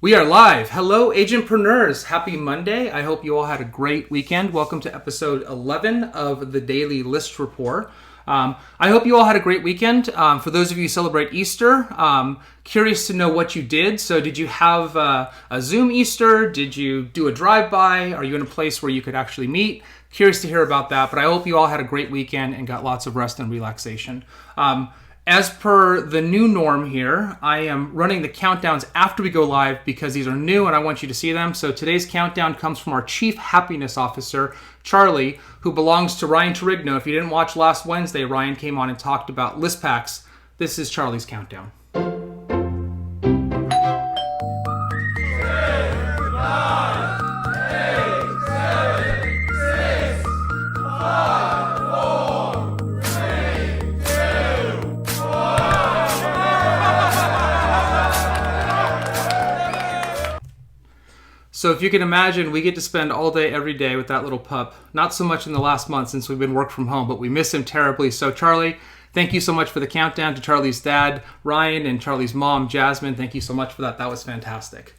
We are live. Hello, agentpreneurs. Happy Monday. I hope you all had a great weekend. Welcome to episode 11 of the Daily List Report. I hope you all had a great weekend. For those of you who celebrate Easter, curious to know what you did. So did you have a Zoom Easter? Did you do a drive-by? Are you in a place where you could actually meet? Curious to hear about that, but I hope you all had a great weekend and got lots of rest and relaxation. As per the new norm here, I am running the countdowns after we go live because these are new and I want you to see them. So today's countdown comes from our Chief Happiness Officer, Charlie, who belongs to Ryan Torigno. If you didn't watch last Wednesday, Ryan came on and talked about list packs. This is Charlie's countdown. 10, 9, 8, 7, 6, 5, 4, 3, 2, 1. So if you can imagine, we get to spend all day, every day with that little pup. Not so much in the last month since we've been work from home, but we miss him terribly. So Charlie, thank you so much for the countdown. To Charlie's dad, Ryan, and Charlie's mom, Jasmine, thank you so much for that. That was fantastic.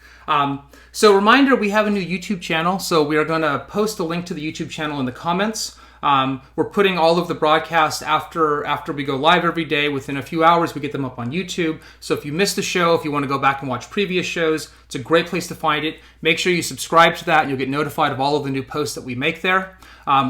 So reminder, we have a new YouTube channel. So we are going to post a link to the YouTube channel in the comments. We're putting all of the broadcasts after we go live every day. Within a few hours, we get them up on YouTube. So if you missed a show, if you want to go back and watch previous shows, it's a great place to find it. Make sure you subscribe to that and you'll get notified of all of the new posts that we make there.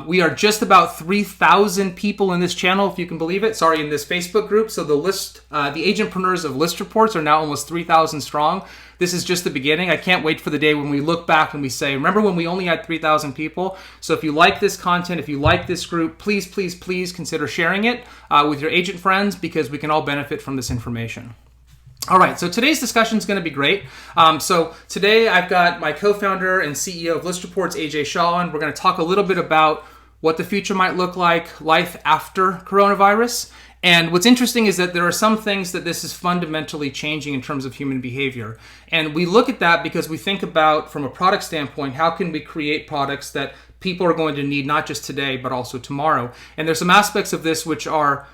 We are just about 3,000 people in this channel, if you can believe it. Sorry, in this Facebook group. So the agentpreneurs of ListReports are now almost 3,000 strong. This is just the beginning. I can't wait for the day when we look back and we say, remember when we only had 3,000 people? So if you like this content, if you like this group, please, please, please consider sharing it with your agent friends because we can all benefit from this information. All right, so today's discussion is going to be great. So today I've got my co-founder and CEO of ListRapport, Ajay Shah, and we're going to talk a little bit about what the future might look like, life after coronavirus. And what's interesting is that there are some things that this is fundamentally changing in terms of human behavior. And we look at that because we think about, from a product standpoint, how can we create products that people are going to need not just today, but also tomorrow. And there's some aspects of this which are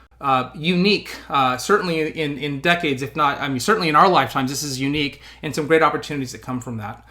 unique, certainly in decades, if not, certainly in our lifetimes, this is unique, and some great opportunities that come from that.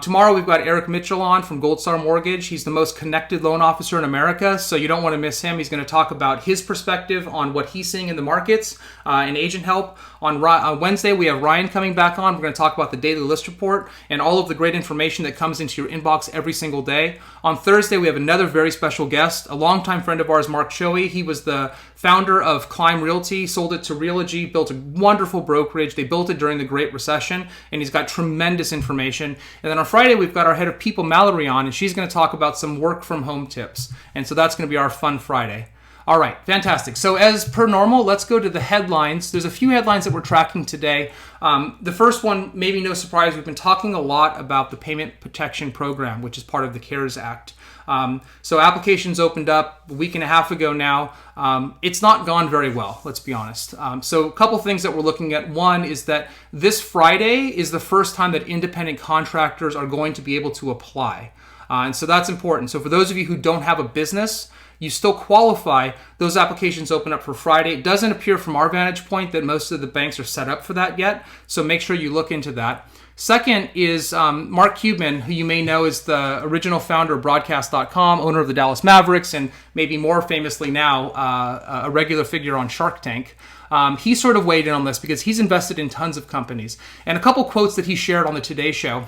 Tomorrow we've got Eric Mitchell on from Gold Star Mortgage. He's the most connected loan officer in America, so you don't want to miss him. He's going to talk about his perspective on what he's seeing in the markets and agent help. On Wednesday, we have Ryan coming back on. We're going to talk about the Daily List Report and all of the great information that comes into your inbox every single day. On Thursday, we have another very special guest, a longtime friend of ours, Mark Choey. He was the founder of Climb Realty, sold it to Realogy, built a wonderful brokerage. They built it during the Great Recession, and he's got tremendous information. And then on Friday, we've got our head of people, Mallory, on, and she's going to talk about some work from home tips. And so that's going to be our fun Friday. All right, fantastic. So as per normal, let's go to the headlines. There's a few headlines that we're tracking today. The first one, maybe no surprise, we've been talking a lot about the Payment Protection Program, which is part of the CARES Act. So applications opened up a week and a half ago now. It's not gone very well, let's be honest. So a couple things that we're looking at. One is that this Friday is the first time that independent contractors are going to be able to apply. And so that's important. So for those of you who don't have a business, you still qualify. Those applications open up for Friday. It doesn't appear from our vantage point that most of the banks are set up for that yet, so make sure you look into that. Second is Mark Cuban, who you may know is the original founder of Broadcast.com, owner of the Dallas Mavericks, and maybe more famously now a regular figure on Shark Tank. He sort of weighed in on this because he's invested in tons of companies. And a couple quotes that he shared on the Today Show.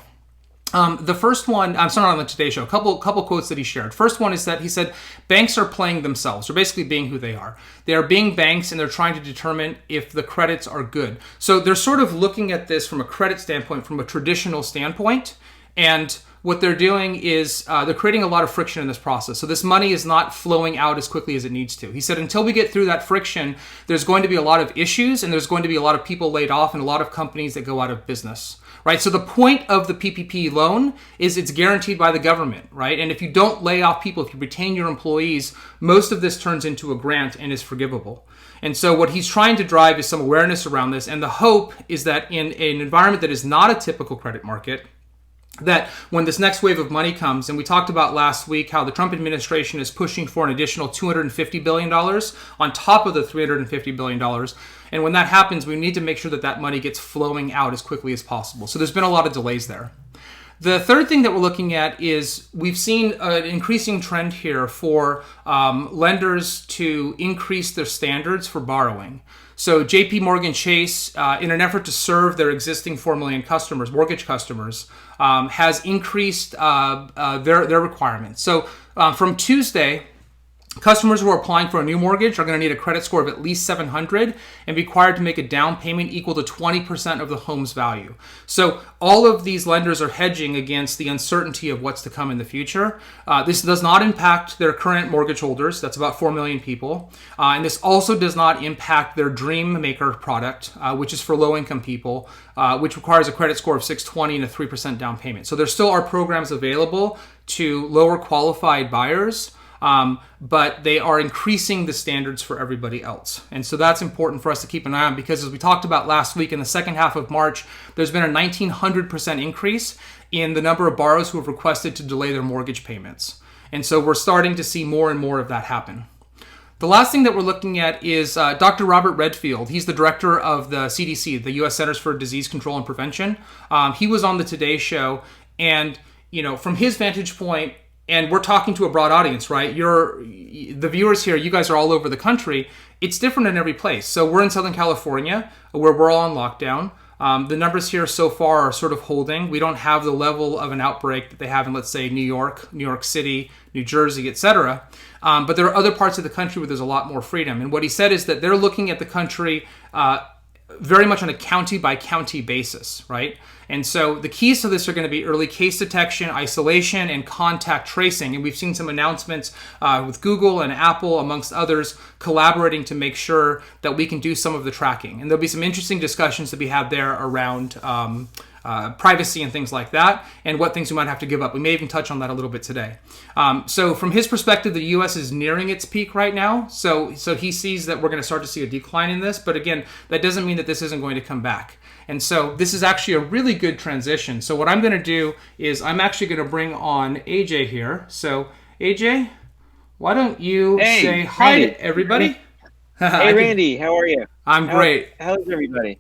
The first one, I'm sorry, not on the Today Show, a couple quotes that he shared. First one is that he said, banks are playing themselves. They're basically being who they are. They are being banks and they're trying to determine if the credits are good. So they're sort of looking at this from a credit standpoint, from a traditional standpoint. And what they're doing is they're creating a lot of friction in this process. So this money is not flowing out as quickly as it needs to. He said, until we get through that friction, there's going to be a lot of issues and there's going to be a lot of people laid off and a lot of companies that go out of business. Right? So the point of the PPP loan is it's guaranteed by the government, right? And if you don't lay off people, if you retain your employees, most of this turns into a grant and is forgivable. And so what he's trying to drive is some awareness around this. And the hope is that in an environment that is not a typical credit market, that when this next wave of money comes, and we talked about last week how the Trump administration is pushing for an additional $250 billion on top of the $350 billion. And when that happens, we need to make sure that that money gets flowing out as quickly as possible. So there's been a lot of delays there. The third thing that we're looking at is we've seen an increasing trend here for lenders to increase their standards for borrowing. So JP Morgan Chase, in an effort to serve their existing 4 million customers, mortgage customers, has increased their requirements. So from Tuesday, customers who are applying for a new mortgage are going to need a credit score of at least 700 and be required to make a down payment equal to 20% of the home's value. So all of these lenders are hedging against the uncertainty of what's to come in the future. This does not impact their current mortgage holders. That's about 4 million people. And this also does not impact their Dream Maker product, which is for low-income people, which requires a credit score of 620 and a 3% down payment. So there still are programs available to lower qualified buyers, but they are increasing the standards for everybody else. And so that's important for us to keep an eye on, because as we talked about last week, in the second half of March, there's been a 1,900% increase in the number of borrowers who have requested to delay their mortgage payments. And so we're starting to see more and more of that happen. The last thing that we're looking at is Dr. Robert Redfield. He's the director of the CDC, the U.S. Centers for Disease Control and Prevention. He was on the Today Show, and from his vantage point, and we're talking to a broad audience, right? The viewers here, you guys are all over the country. It's different in every place. So we're in Southern California, where we're all on lockdown. The numbers here so far are sort of holding. We don't have the level of an outbreak that they have in, let's say, New York, New York City, New Jersey, etc. But there are other parts of the country where there's a lot more freedom. And what he said is that they're looking at the country very much on a county-by-county basis, right? And so the keys to this are going to be early case detection, isolation, and contact tracing. And we've seen some announcements with Google and Apple, amongst others, collaborating to make sure that we can do some of the tracking. And there'll be some interesting discussions to be had there around privacy and things like that, and what things we might have to give up. We may even touch on that a little bit today. So from his perspective, the U.S. is nearing its peak right now. So he sees that we're going to start to see a decline in this. But again, that doesn't mean that this isn't going to come back. And so this is actually a really good transition. So what I'm going to do is I'm actually going to bring on AJ here. So AJ, why don't you say hi to everybody? Hey, Randy, how are you? I'm great. How's everybody?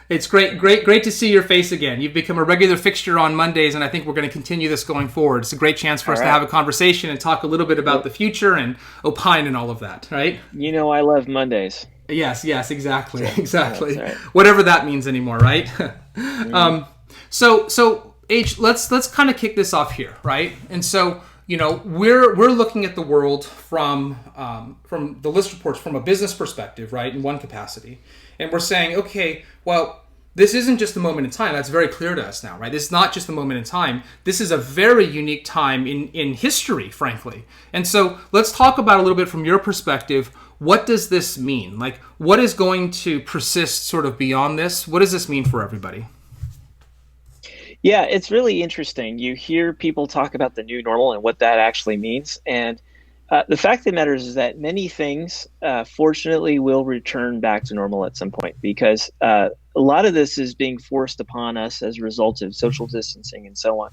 It's great to see your face again. You've become a regular fixture on Mondays, and I think we're going to continue this going forward. It's a great chance for us to have a conversation and talk a little bit about the future and opine and all of that, right? I love Mondays. Yes, exactly. Right. Whatever that means anymore, right? So H, let's kind of kick this off here, right? And so we're looking at the world from the list reports from a business perspective, right? In one capacity, and we're saying, okay, well, this isn't just a moment in time. That's very clear to us now, right? This is not just a moment in time. This is a very unique time in history, frankly. And so let's talk about a little bit from your perspective. What does this mean? Like, what is going to persist sort of beyond this? What does this mean for everybody? Yeah, it's really interesting. You hear people talk about the new normal and what that actually means. And the fact of the matter is that many things, fortunately, will return back to normal at some point, because a lot of this is being forced upon us as a result of social distancing and so on.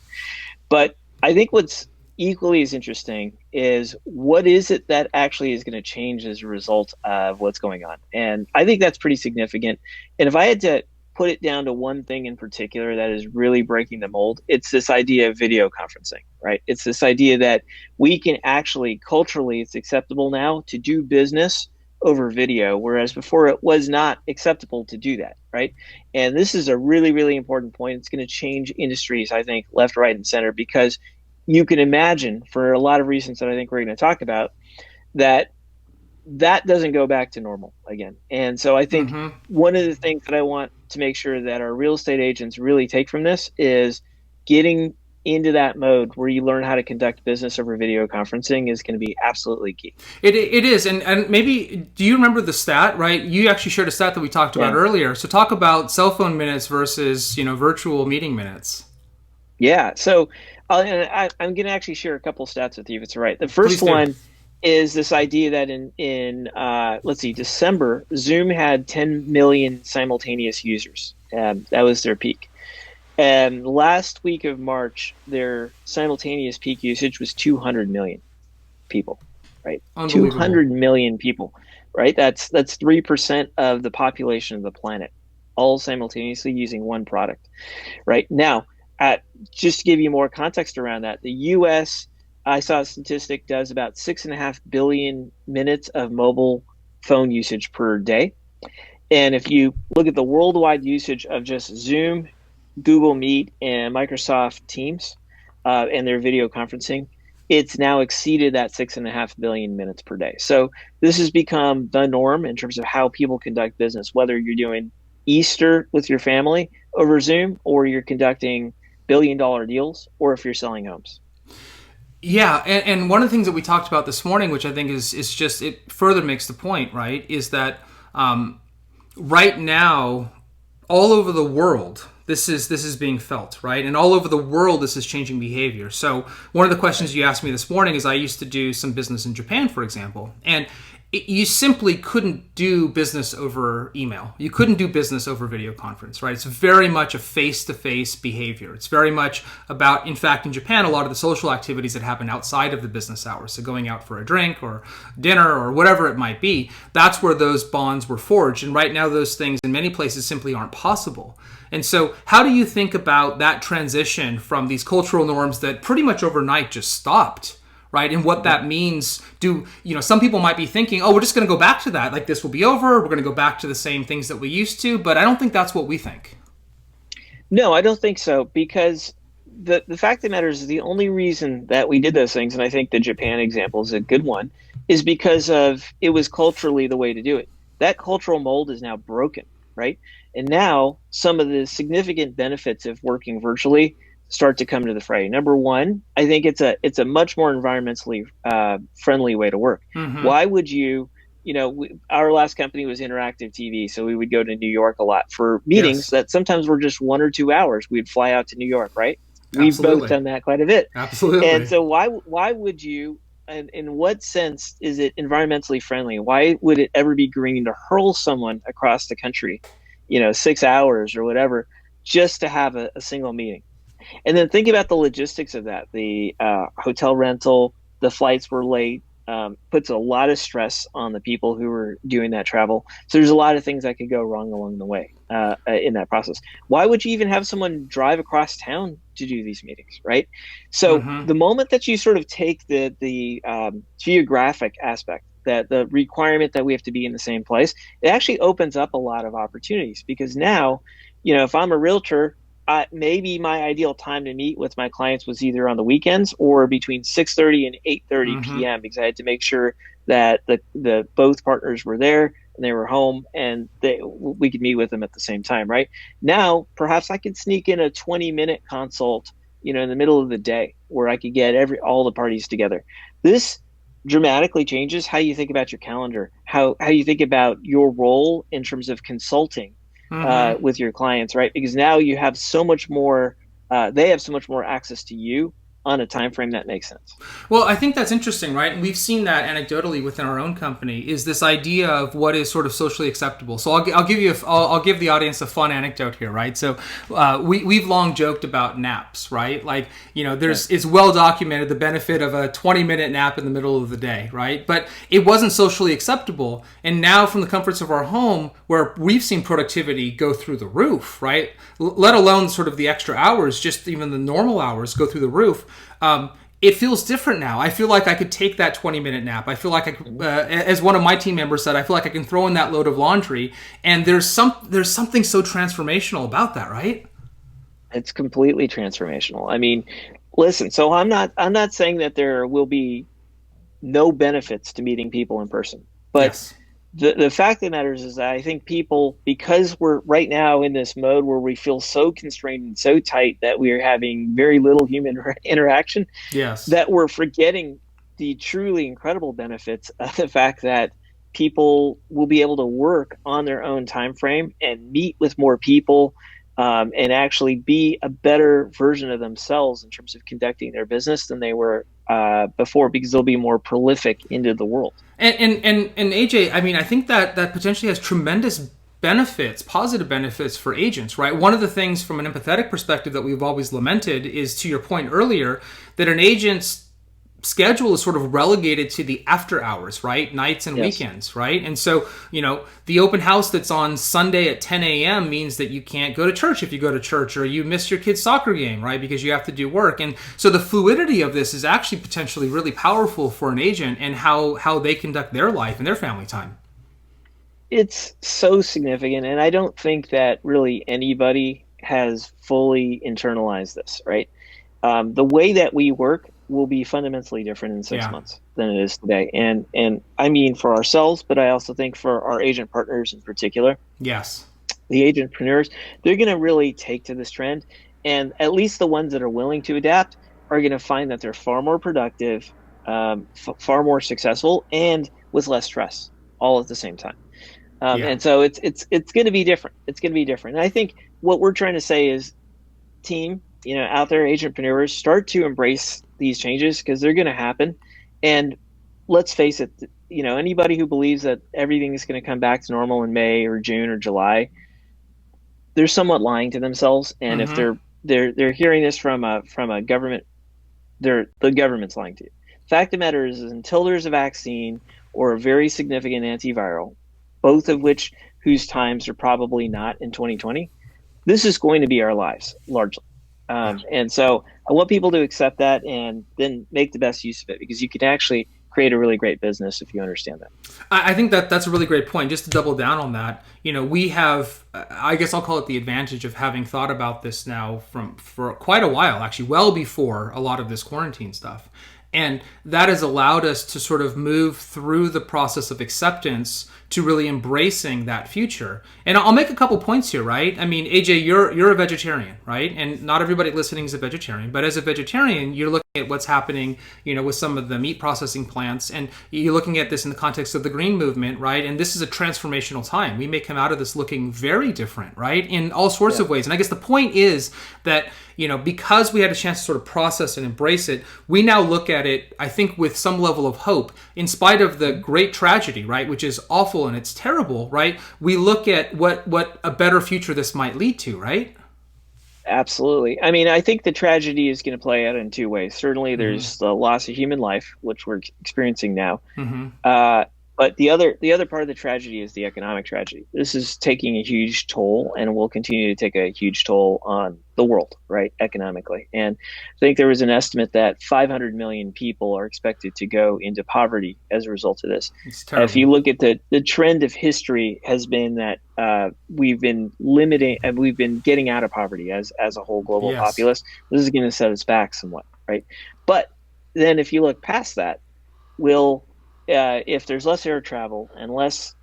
But I think what's equally as interesting is what is it that actually is going to change as a result of what's going on. And I think that's pretty significant. And if I had to put it down to one thing in particular that is really breaking the mold, it's this idea of video conferencing, right? It's this idea that we can actually, culturally, it's acceptable now to do business over video, whereas before it was not acceptable to do that, right? And this is a really, really important point. It's going to change industries, I think, left, right, and center, because you can imagine, for a lot of reasons that I think we're going to talk about, that doesn't go back to normal again. And so I think one of the things that I want to make sure that our real estate agents really take from this is getting into that mode where you learn how to conduct business over video conferencing is going to be absolutely key. It is. And maybe, do you remember the stat, right? You actually shared a stat that we talked about earlier. So talk about cell phone minutes versus, virtual meeting minutes. Yeah. So I'm going to actually share a couple stats with you, if it's all right. The first one is this idea that in December, Zoom had 10 million simultaneous users. That was their peak. And last week of March, their simultaneous peak usage was 200 million people, right? Unbelievable. 200 million people, right? That's 3% of the population of the planet, all simultaneously using one product, right? Now, at just to give you more context around that, the US, I saw a statistic, does about 6.5 billion minutes of mobile phone usage per day. And if you look at the worldwide usage of just Zoom, Google Meet, and Microsoft Teams, and their video conferencing, it's now exceeded that 6.5 billion minutes per day. So this has become the norm in terms of how people conduct business, whether you're doing Easter with your family over Zoom, or you're conducting billion-dollar deals, or if you're selling homes. Yeah, and one of the things that we talked about this morning, which I think is just, it further makes the point, right, is that right now, all over the world, this is being felt, right? And all over the world, this is changing behavior. So one of the questions you asked me this morning is, I used to do some business in Japan, for example, and you simply couldn't do business over email. You couldn't do business over video conference, right? It's very much a face-to-face behavior. It's very much about, in fact, in Japan, a lot of the social activities that happen outside of the business hours, so going out for a drink or dinner or whatever it might be, that's where those bonds were forged. And right now, those things in many places simply aren't possible. And so how do you think about that transition from these cultural norms that pretty much overnight just stopped, right? And what that means? Some people might be thinking, oh, we're just going to go back to that. Like, this will be over. We're going to go back to the same things that we used to. But I don't think that's what we think. No, I don't think so, because the fact of the matter is the only reason that we did those things, and I think the Japan example is a good one, is because of it was culturally the way to do it. That cultural mold is now broken, right? And now some of the significant benefits of working virtually start to come to the fray. Number one, I think it's a much more environmentally friendly way to work. Mm-hmm. Why would you? Our last company was interactive TV, so we would go to New York a lot for meetings. Yes. That sometimes were just 1 or 2 hours. We'd fly out to New York, right? We've Absolutely. both done that quite a bit. Absolutely. And so why would you? And in what sense is it environmentally friendly? Why would it ever be green to hurl someone across the country, 6 hours or whatever, just to have a single meeting? And then think about the logistics of that. The hotel rental, the flights were late, puts a lot of stress on the people who were doing that travel. So there's a lot of things that could go wrong along the way in that process. Why would you even have someone drive across town to do these meetings, right? So the moment that you sort of take the geographic aspect, that the requirement that we have to be in the same place, it actually opens up a lot of opportunities, because now, if I'm a realtor, maybe my ideal time to meet with my clients was either on the weekends or between 6:30 and 8:30 p.m. because I had to make sure that the both partners were there and they were home, and we could meet with them at the same time. Right now, perhaps I could sneak in a 20-minute consult, in the middle of the day, where I could get all the parties together. This dramatically changes how you think about your calendar, how you think about your role in terms of consulting with your clients, right? Because now you have so much more, they have so much more access to you on a time frame that makes sense. Well, I think that's interesting, right? And we've seen that anecdotally within our own company, is this idea of what is sort of socially acceptable. So I'll give the audience a fun anecdote here, right? So we've long joked about naps, right? Like, it's well documented the benefit of a 20-minute nap in the middle of the day, right? But it wasn't socially acceptable. And now, from the comforts of our home, where we've seen productivity go through the roof, right? Let alone sort of the extra hours, just even the normal hours go through the roof. It feels different now. I feel like I could take that 20-minute nap. I feel like as one of my team members said, I feel like I can throw in that load of laundry, and there's something so transformational about that, right? It's completely transformational. I mean, listen, so I'm not saying that there will be no benefits to meeting people in person, but Yes. The fact of the matter is that I think people, because we're right now in this mode where we feel so constrained and so tight that we are having very little human interaction, Yes. that we're forgetting the truly incredible benefits of the fact that people will be able to work on their own time frame and meet with more people, and actually be a better version of themselves in terms of conducting their business than they were before, because they'll be more prolific into the world. And AJ, I mean, I think that potentially has tremendous benefits, positive benefits for agents, right? One of the things from an empathetic perspective that we've always lamented is, to your point earlier, that an agent's schedule is sort of relegated to the after hours, right? Nights and weekends, right? And so, the open house that's on Sunday at 10 a.m. means that you can't go to church if you go to church, or you miss your kid's soccer game, right? Because you have to do work. And so the fluidity of this is actually potentially really powerful for an agent and how they conduct their life and their family time. It's so significant, and I don't think that really anybody has fully internalized this, right? The way that we work will be fundamentally different in 6 months than it is today. And I mean for ourselves, but I also think for our agent partners in particular. Yes. The agentpreneurs, they're going to really take to this trend. And at least the ones that are willing to adapt are going to find that they're far more productive, far more successful, and with less stress all at the same time. And so it's going to be different. It's going to be different. And I think what we're trying to say is, team, out there, agentpreneurs, start to embrace these changes because they're going to happen. And let's face it, anybody who believes that everything is going to come back to normal in May or June or July, they're somewhat lying to themselves. And if they're hearing this from a government, the government's lying to you. Fact of the matter is until there's a vaccine or a very significant antiviral, both of whose times are probably not in 2020, this is going to be our lives largely. And so I want people to accept that and then make the best use of it, because you can actually create a really great business if you understand that. I think that's a really great point. Just to double down on that, we have, I guess I'll call it the advantage of having thought about this now for quite a while, actually, well before a lot of this quarantine stuff. And that has allowed us to sort of move through the process of acceptance to really embracing that future. And I'll make a couple points here, right? I mean, AJ, you're a vegetarian, right? And not everybody listening is a vegetarian, but as a vegetarian, you're looking at what's happening, with some of the meat processing plants, and you're looking at this in the context of the green movement, right? And this is a transformational time. We may come out of this looking very different, right? In all sorts of ways. And I guess the point is that, because we had a chance to sort of process and embrace it, we now look at it, I think, with some level of hope, in spite of the great tragedy, right? Which is awful and it's terrible, right? We look at what a better future this might lead to, right? Absolutely. I mean, I think the tragedy is going to play out in two ways. Certainly there's the loss of human life, which we're experiencing now. But the other part of the tragedy is the economic tragedy. This is taking a huge toll and will continue to take a huge toll on the world, right, economically. And I think there was an estimate that 500 million people are expected to go into poverty as a result of this. If you look at the trend of history has been that we've been limiting and we've been getting out of poverty as a whole global populace. This is going to set us back somewhat, right? But then if you look past that, if there's less air travel and less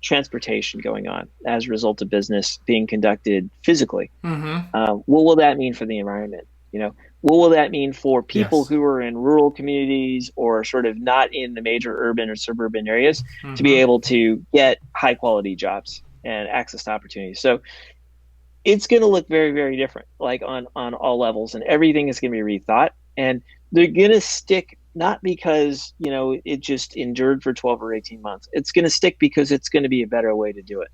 transportation going on as a result of business being conducted physically, what will that mean for the environment? What will that mean for people who are in rural communities or sort of not in the major urban or suburban areas to be able to get high quality jobs and access to opportunities? So it's going to look very, very different, like on all levels, and everything is going to be rethought, and they're going to stick. Not because, it just endured for 12 or 18 months. It's going to stick because it's going to be a better way to do it.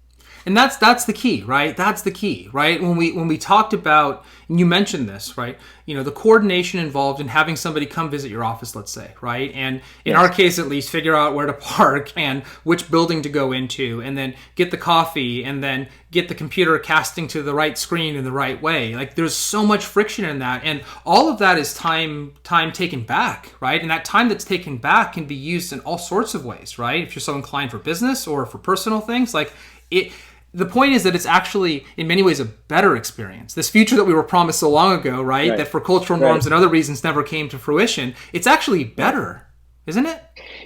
And that's the key, right? That's the key, right? When we talked about, and you mentioned this, right? The coordination involved in having somebody come visit your office, let's say, right? And in our case, at least, figure out where to park and which building to go into, and then get the coffee, and then get the computer casting to the right screen in the right way. Like, there's so much friction in that, and all of that is time taken back, right? And that time that's taken back can be used in all sorts of ways, right? If you're so inclined for business or for personal things, like it. The point is that it's actually, in many ways, a better experience. This future that we were promised so long ago, right? That for cultural norms and other reasons never came to fruition. It's actually better, isn't it?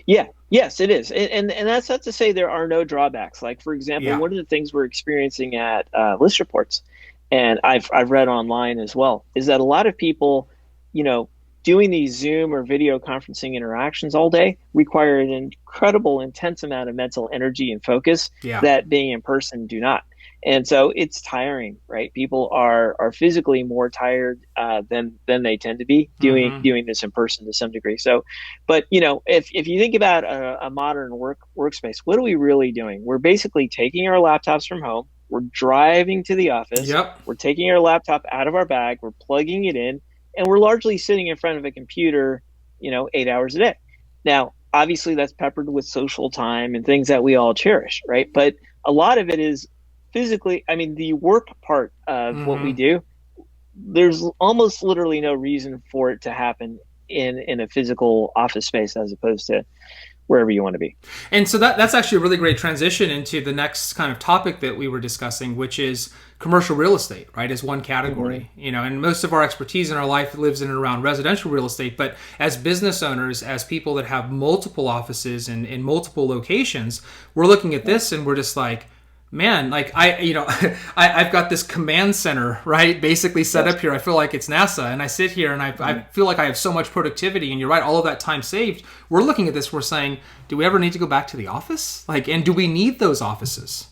Yeah. Yes, it is. And that's not to say there are no drawbacks. Like, for example, one of the things we're experiencing at ListReports, and I've read online as well, is that a lot of people, doing these Zoom or video conferencing interactions all day require an incredible, intense amount of mental energy and focus that being in person do not. And so it's tiring, right? People are physically more tired than they tend to be Mm-hmm. doing this in person to some degree. So, but you know, if you think about a modern workspace, what are we really doing? We're basically taking our laptops from home. We're driving to the office. Yep. We're taking our laptop out of our bag. We're plugging it in, and we're largely sitting in front of a computer, 8 hours a day. Now, obviously, that's peppered with social time and things that we all cherish, right? But a lot of it is physically, I mean, the work part of what we Mm-hmm. do, there's almost literally no reason for it to happen in a physical office space as opposed to wherever you want to be. And so that's actually a really great transition into the next kind of topic that we were discussing, which is commercial real estate, right? As one Mm-hmm. category, and most of our expertise in our life lives in and around residential real estate. But as business owners, as people that have multiple offices and in multiple locations, we're looking at this and we're just like, man, like I've got this command center, right, basically set Yes. up here. I feel like it's NASA, and I sit here and I Mm-hmm. feel like I have so much productivity. And you're right, all of that time saved. We're looking at this. We're saying, do we ever need to go back to the office? Like, and do we need those offices?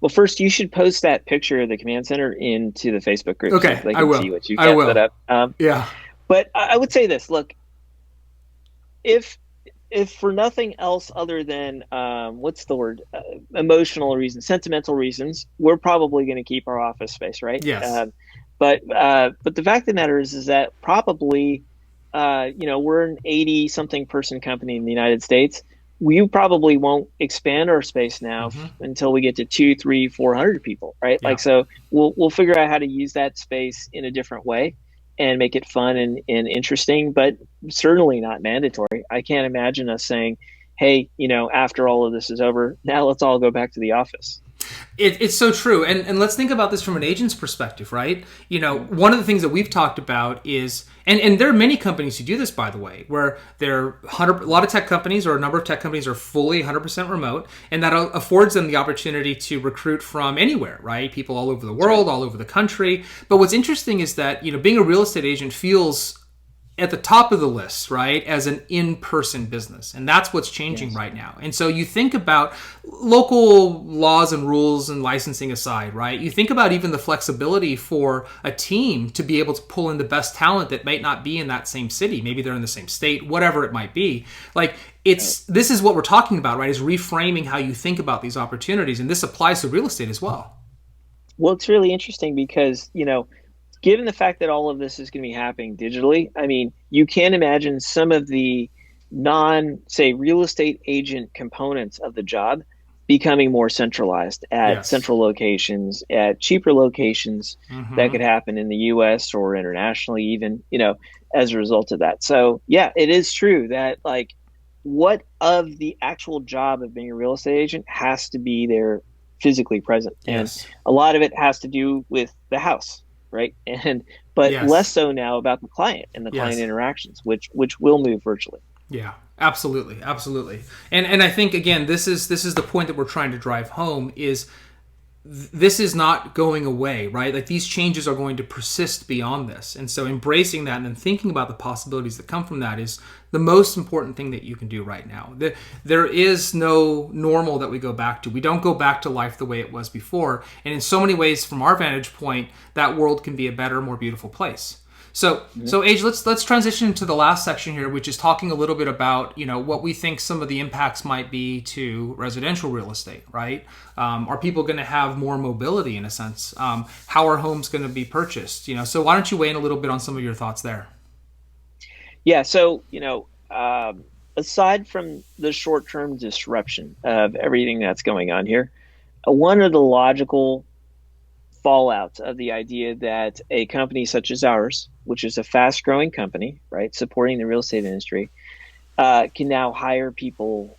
Well, first, you should post that picture of the command center into the Facebook group so Okay, they I can will. see what you I got set will. up. Yeah. But I would say this: look, if if for nothing else other than what's the word, emotional reasons, sentimental reasons, we're probably going to keep our office space, right? Yes. But the fact of the matter is that probably we're an 80 something person company in the United States. We probably won't expand our space now Hmm. until we get to two, three, 400 people, right? Yeah. Like, so we'll figure out how to use that space in a different way and make it fun and interesting, but certainly not mandatory. I can't imagine us saying, hey, after all of this is over, now let's all go back to the office. It's so true, and let's think about this from an agent's perspective, right? One of the things that we've talked about is, and there are many companies who do this, by the way, where a lot of tech companies or a number of tech companies are fully 100% remote, and that affords them the opportunity to recruit from anywhere, right? People all over the That's right. world, all over the country. But what's interesting is that being a real estate agent feels at the top of the list, right, as an in-person business. And that's what's changing Yes. right now. And so you think about local laws and rules and licensing aside, right? You think about even the flexibility for a team to be able to pull in the best talent that might not be in that same city. Maybe they're in the same state, whatever it might be. Like, this is what we're talking about, right? Is reframing how you think about these opportunities. And this applies to real estate as well. Well, it's really interesting because, given the fact that all of this is going to be happening digitally, I mean, you can imagine some of the say, real estate agent components of the job becoming more centralized at Yes. central locations, at cheaper locations that Mm-hmm. could happen in the US or internationally, even, as a result of that. So, yeah, it is true that, like, what of the actual job of being a real estate agent has to be there physically present. And Yes. a lot of it has to do with the house, right? But less Yes. so now about the client and the client Yes. interactions, which will move virtually. Yeah, absolutely, absolutely. And I think again, this is the point that we're trying to drive home is this is not going away, right? Like these changes are going to persist beyond this. And so embracing that and then thinking about the possibilities that come from that is the most important thing that you can do right now. There is no normal that we go back to. We don't go back to life the way it was before. And in so many ways, from our vantage point, that world can be a better, more beautiful place. So Age, let's transition to the last section here, which is talking a little bit about what we think some of the impacts might be to residential real estate. Right? Are people going to have more mobility in a sense? How are homes going to be purchased? So why don't you weigh in a little bit on some of your thoughts there? Yeah. So, aside from the short term disruption of everything that's going on here, one of the logical fallouts of the idea that a company such as ours, which is a fast growing company, right, supporting the real estate industry, can now hire people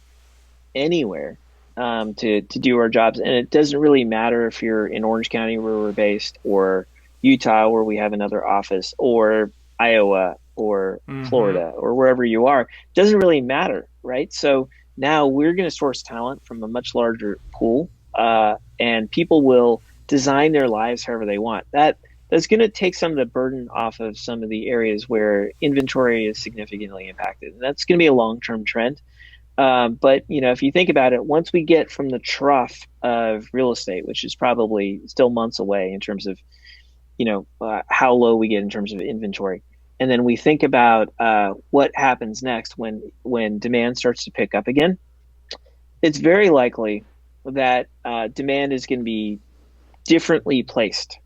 anywhere to do our jobs. And it doesn't really matter if you're in Orange County, where we're based, or Utah, where we have another office, or Iowa, or Mm-hmm. Florida, or wherever you are. It doesn't really matter, right? So now we're going to source talent from a much larger pool, and people will design their lives however they want. That's going to take some of the burden off of some of the areas where inventory is significantly impacted. And that's going to be a long-term trend. But if you think about it, once we get from the trough of real estate, which is probably still months away in terms of how low we get in terms of inventory, and then we think about what happens next when demand starts to pick up again, it's very likely that demand is going to be differently placed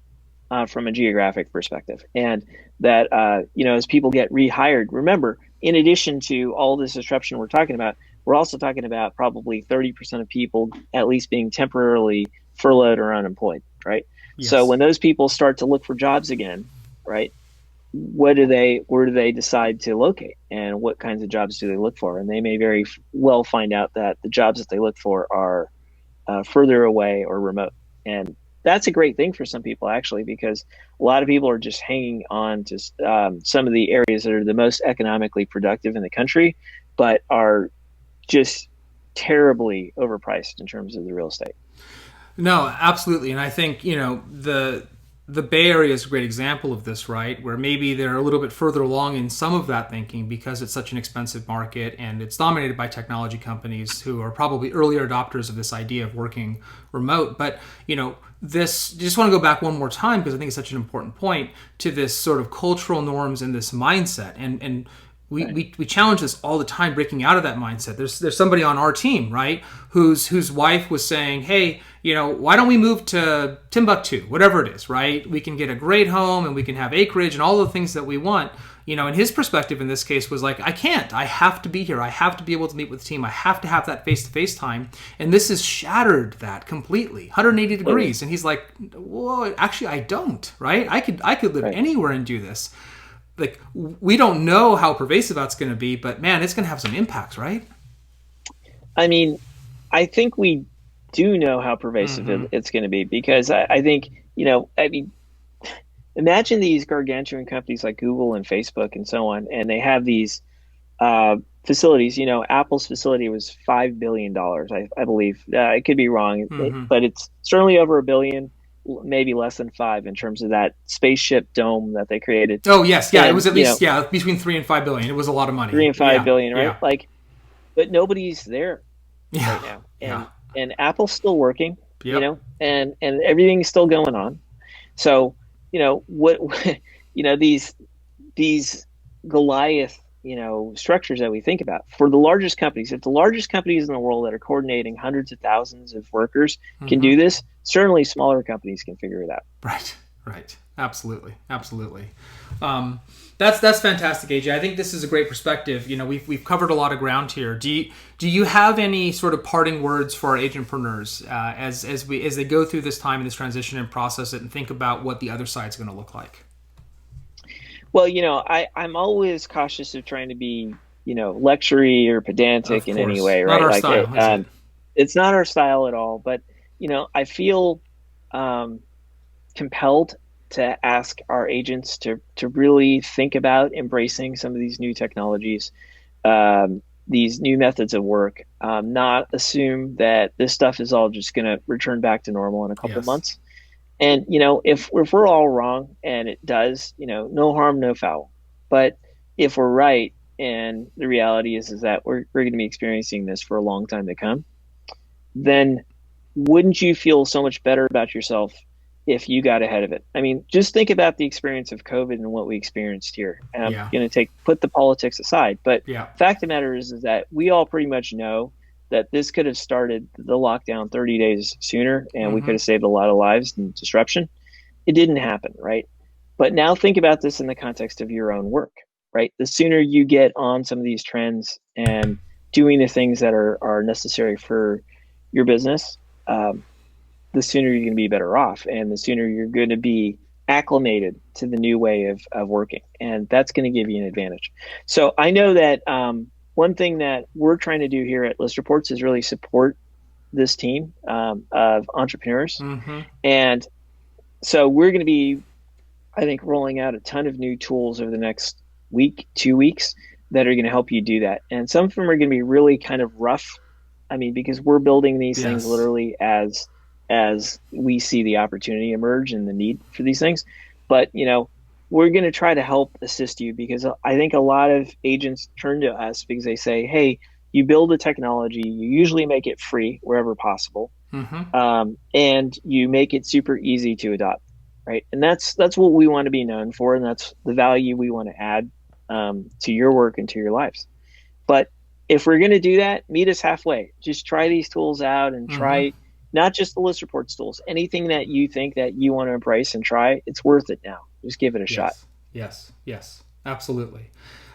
from a geographic perspective. And that, as people get rehired, remember, in addition to all this disruption we're talking about, we're also talking about probably 30% of people at least being temporarily furloughed or unemployed, right? So Yes. when those people start to look for jobs again, right, where do they decide to locate and what kinds of jobs do they look for? And they may very well find out that the jobs that they look for are further away or remote. And that's a great thing for some people, actually, because a lot of people are just hanging on to some of the areas that are the most economically productive in the country, but are just terribly overpriced in terms of the real estate. No, absolutely. And I think, the Bay Area is a great example of this, right? Where maybe they're a little bit further along in some of that thinking because it's such an expensive market and it's dominated by technology companies who are probably earlier adopters of this idea of working remote. But, this just want to go back one more time because I think it's such an important point to this sort of cultural norms and this mindset. And we challenge this all the time, breaking out of that mindset. There's somebody on our team, right, whose wife was saying, hey, why don't we move to Timbuktu, whatever it is, right? We can get a great home and we can have acreage and all the things that we want. And his perspective in this case was like, I can't. I have to be here. I have to be able to meet with the team. I have to have that face-to-face time. And this has shattered that completely, 180 degrees. And he's like, whoa, actually, I don't, right? I could live anywhere and do this. Like, we don't know how pervasive that's going to be, but man, it's going to have some impacts, right? I mean, I think we do know how pervasive it's going to be because I think, imagine these gargantuan companies like Google and Facebook and so on, and they have these facilities. Apple's facility was $5 billion, I believe. I could be wrong, but it's certainly over a billion, maybe less than five in terms of that spaceship dome that they created. Oh yes, yeah, and, it was at least between 3 and 5 billion. It was a lot of money. 3 and 5 billion, right? Yeah, Like, but nobody's there yeah, right now, yeah. and Apple's still working, Yep. and everything's still going on. So what these Goliath structures that we think about for the largest companies, if the largest companies in the world that are coordinating hundreds of thousands of workers can do this, certainly smaller companies can figure it out. Right. Absolutely. That's fantastic, AJ. I think this is a great perspective. We've covered a lot of ground here. Do you have any sort of parting words for our agentpreneurs as they go through this time and this transition and process it and think about what the other side's going to look like? Well, I'm always cautious of trying to be, lectury or pedantic in any way, right? Not our Like style. it's not our style at all. But, I feel compelled to ask our agents to really think about embracing some of these new technologies, these new methods of work, not assume that this stuff is all just going to return back to normal in a couple of months. And, if we're all wrong and it does, no harm, no foul. But if we're right, and the reality is that we're going to be experiencing this for a long time to come, then wouldn't you feel so much better about yourself if you got ahead of it? I mean, just think about the experience of COVID and what we experienced here. And I'm going to put the politics aside, but the fact of the matter is that we all pretty much know that this could have started the lockdown 30 days sooner and we could have saved a lot of lives and disruption. It didn't happen, right? But now think about this in the context of your own work, right? The sooner you get on some of these trends and doing the things that are necessary for your business, the sooner you're going to be better off and the sooner you're going to be acclimated to the new way of working. And that's going to give you an advantage. So I know that one thing that we're trying to do here at ListReports is really support this team of entrepreneurs. And so we're going to be, I think, rolling out a ton of new tools over the next week, 2 weeks that are going to help you do that. And some of them are going to be really kind of rough. I mean, because we're building these things literally as we see the opportunity emerge and the need for these things. But, we're going to try to help assist you because I think a lot of agents turn to us because they say, hey, you build a technology, you usually make it free wherever possible, Mm-hmm. and you make it super easy to adopt, right? And that's what we want to be known for, and that's the value we want to add to your work and to your lives. But if we're going to do that, meet us halfway. Just try these tools out and Mm-hmm. try not just the list reports tools, anything that you think that you want to embrace and try, it's worth it now. Just give it a shot. Yes. Yes. Yes. Absolutely.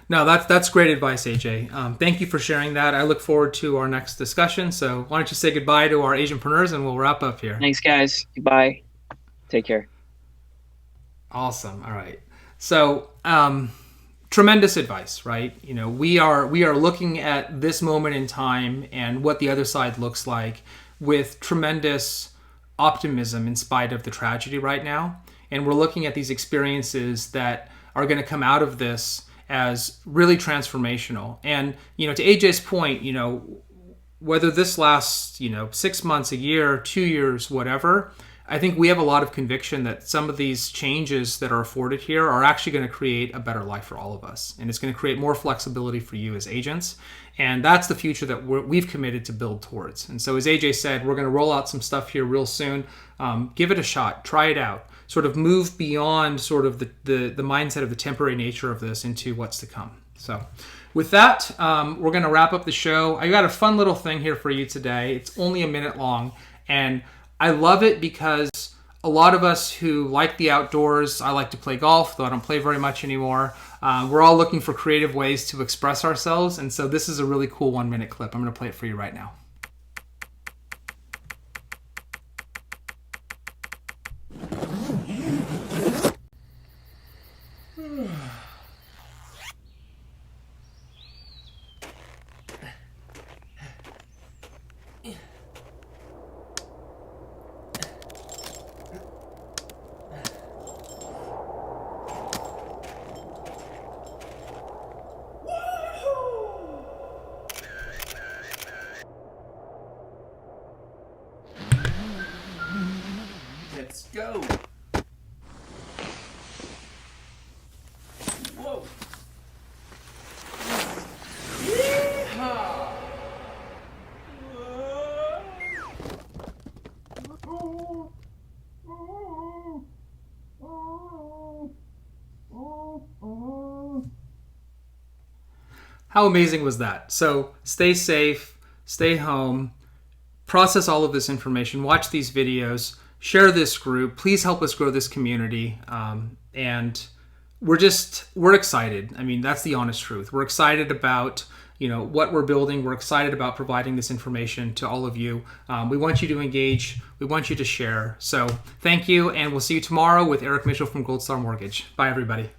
No, that's great advice, AJ. Thank you for sharing that. I look forward to our next discussion. So why don't you say goodbye to our Asianpreneurs and we'll wrap up here. Thanks, guys. Goodbye. Take care. Awesome. All right. So tremendous advice, right? You know, we are looking at this moment in time and what the other side looks like with tremendous optimism in spite of the tragedy right now. And we're looking at these experiences that are going to come out of this as really transformational. And, you know, to AJ's point, you know, whether this lasts, you know, 6 months, a year, 2 years, whatever, I think we have a lot of conviction that some of these changes that are afforded here are actually going to create a better life for all of us. And it's going to create more flexibility for you as agents. And that's the future that we've committed to build towards. And so as AJ said, we're going to roll out some stuff here real soon. Give it a shot. Try it out. Sort of move beyond sort of the mindset of the temporary nature of this into what's to come. So with that, we're going to wrap up the show. I got a fun little thing here for you today. It's only a minute long. And I love it because a lot of us who like the outdoors, I like to play golf, though I don't play very much anymore. We're all looking for creative ways to express ourselves. And so this is a really cool 1-minute clip. I'm going to play it for you right now. Let's go. Whoa. Yeehaw. How amazing was that? So stay safe, stay home, process all of this information, watch these videos, share this group. Please help us grow this community. And we're excited. I mean, that's the honest truth. We're excited about, you know, what we're building. We're excited about providing this information to all of you. We want you to engage. We want you to share. So thank you. And we'll see you tomorrow with Eric Mitchell from Gold Star Mortgage. Bye, everybody.